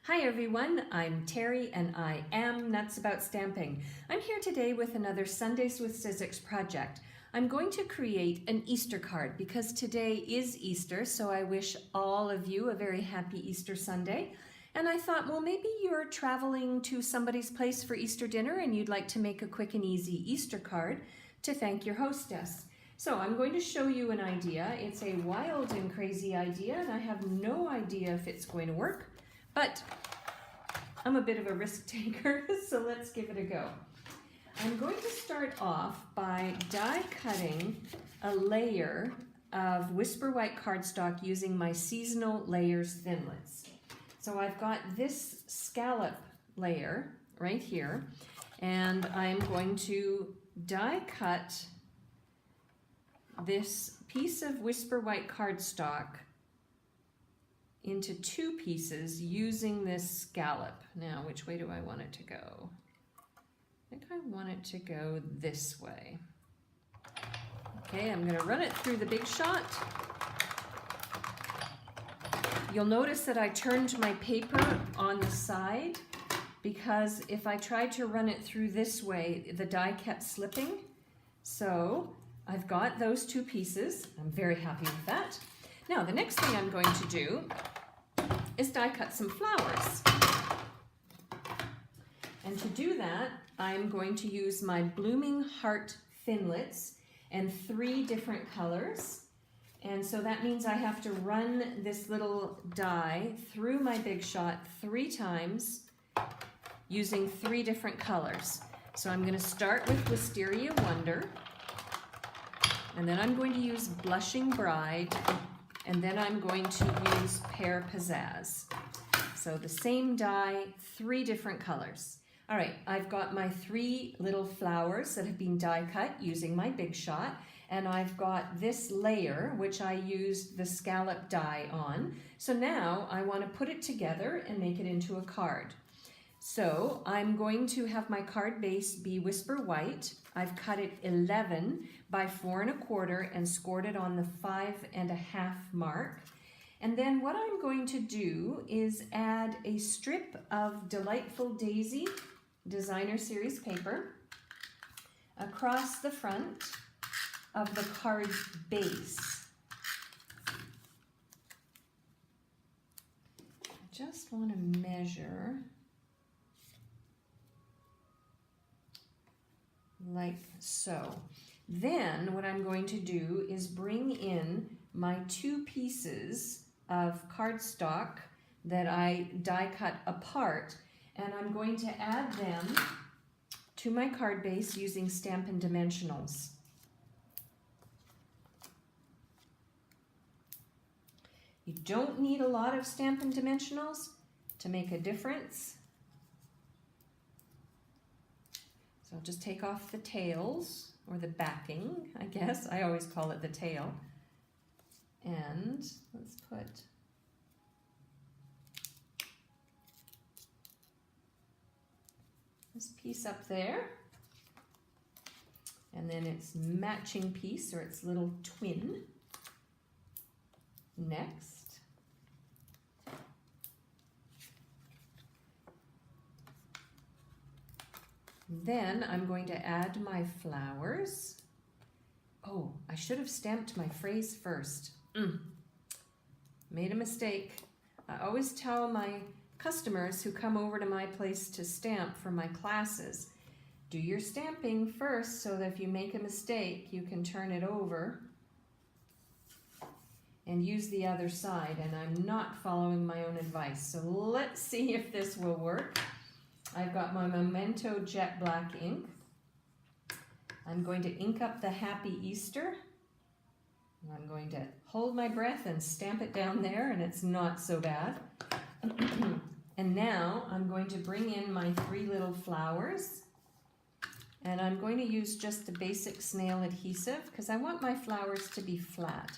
Hi everyone, I'm Terry and I am Nuts About Stamping. I'm here today with another Sundays with Sizzix project. I'm going to create an Easter card because today is Easter, so I wish all of you a very happy Easter Sunday. And I thought, well, maybe you're traveling to somebody's place for Easter dinner and you'd like to make a quick and easy Easter card to thank your hostess. So I'm going to show you an idea. It's a wild and crazy idea and I have no idea if it's going to work. But I'm a bit of a risk taker, so let's give it a go. I'm going to start off by die cutting a layer of Whisper White cardstock using my Seasonal Layers thinlits. So I've got this scallop layer right here, and I'm going to die cut this piece of Whisper White cardstock into two pieces using this scallop. Now, which way do I want it to go? I think I want it to go this way. Okay, I'm going to run it through the Big Shot. You'll notice that I turned my paper on the side because if I tried to run it through this way, the die kept slipping. So I've got those two pieces. I'm very happy with that. Now, the next thing I'm going to do is die cut some flowers. And to do that, I'm going to use my Bloomin Heart thinlits and 3 different colors. And so that means I have to run this little die through my Big Shot 3 times using 3 different colors. So I'm going to start with Wisteria Wonder, and then I'm going to use Blushing Bride, and then I'm going to use Pear Pizzazz. So the same die, 3 different colors. All right, I've got my 3 little flowers that have been die cut using my Big Shot, and I've got this layer, which I used the scallop die on. So now I want to put it together and make it into a card. So I'm going to have my card base be Whisper White. I've cut it 11 by 4 1/4 and scored it on the 5 1/2 mark. And then what I'm going to do is add a strip of Delightful Daisy Designer Series paper across the front of the card base. I just want to measure like so. Then what I'm going to do is bring in my 2 pieces of cardstock that I die cut apart, and I'm going to add them to my card base using Stampin' Dimensionals. You don't need a lot of Stampin' Dimensionals to make a difference. So I'll just take off the tails, or the backing, I guess. I always call it the tail. And let's put this piece up there. And then its matching piece, or its little twin, next. Then I'm going to add my flowers. Oh, I should have stamped my phrase first. Made a mistake. I always tell my customers who come over to my place to stamp for my classes, do your stamping first so that if you make a mistake, you can turn it over and use the other side. And I'm not following my own advice. So let's see if this will work. I've got my Memento Jet Black ink. I'm going to ink up the Happy Easter. And I'm going to hold my breath and stamp it down there, and it's not so bad. And now I'm going to bring in my 3 little flowers. And I'm going to use just the basic snail adhesive because I want my flowers to be flat.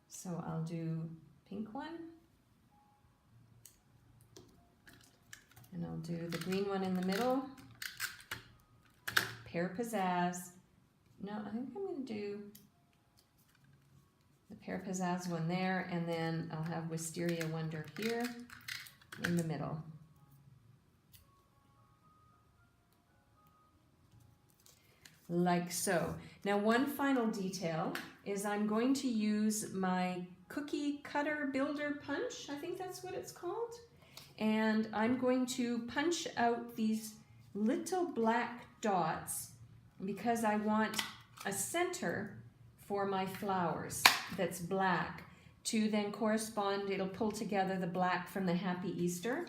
So I'll do pink one. And I'll do the green one in the middle, Pear Pizzazz. No, I think I'm going to do the Pear Pizzazz one there, and then I'll have Wisteria Wonder here in the middle. Like so. Now one final detail is I'm going to use my cookie cutter builder punch, I think that's what it's called, and I'm going to punch out these little black dots because I want a center for my flowers that's black to then correspond, it'll pull together the black from the Happy Easter.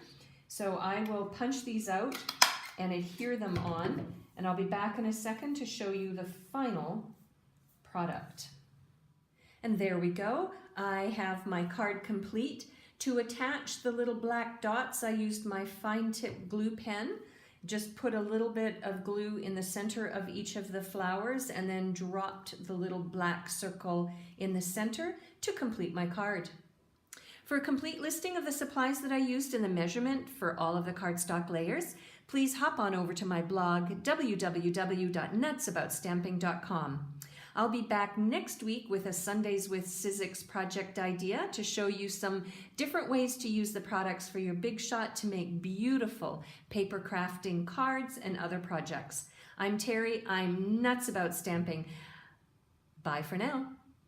So I will punch these out and adhere them on, and I'll be back in a second to show you the final product. And there we go. I have my card complete. To attach the little black dots, I used my fine tip glue pen. Just put a little bit of glue in the center of each of the flowers and then dropped the little black circle in the center to complete my card. For a complete listing of the supplies that I used in the measurement for all of the cardstock layers, please hop on over to my blog, www.nutsaboutsstamping.com. I'll be back next week with a Sundays with Sizzix project idea to show you some different ways to use the products for your big shot to make beautiful paper crafting cards and other projects. I'm Terry. I'm nuts about stamping. Bye for now.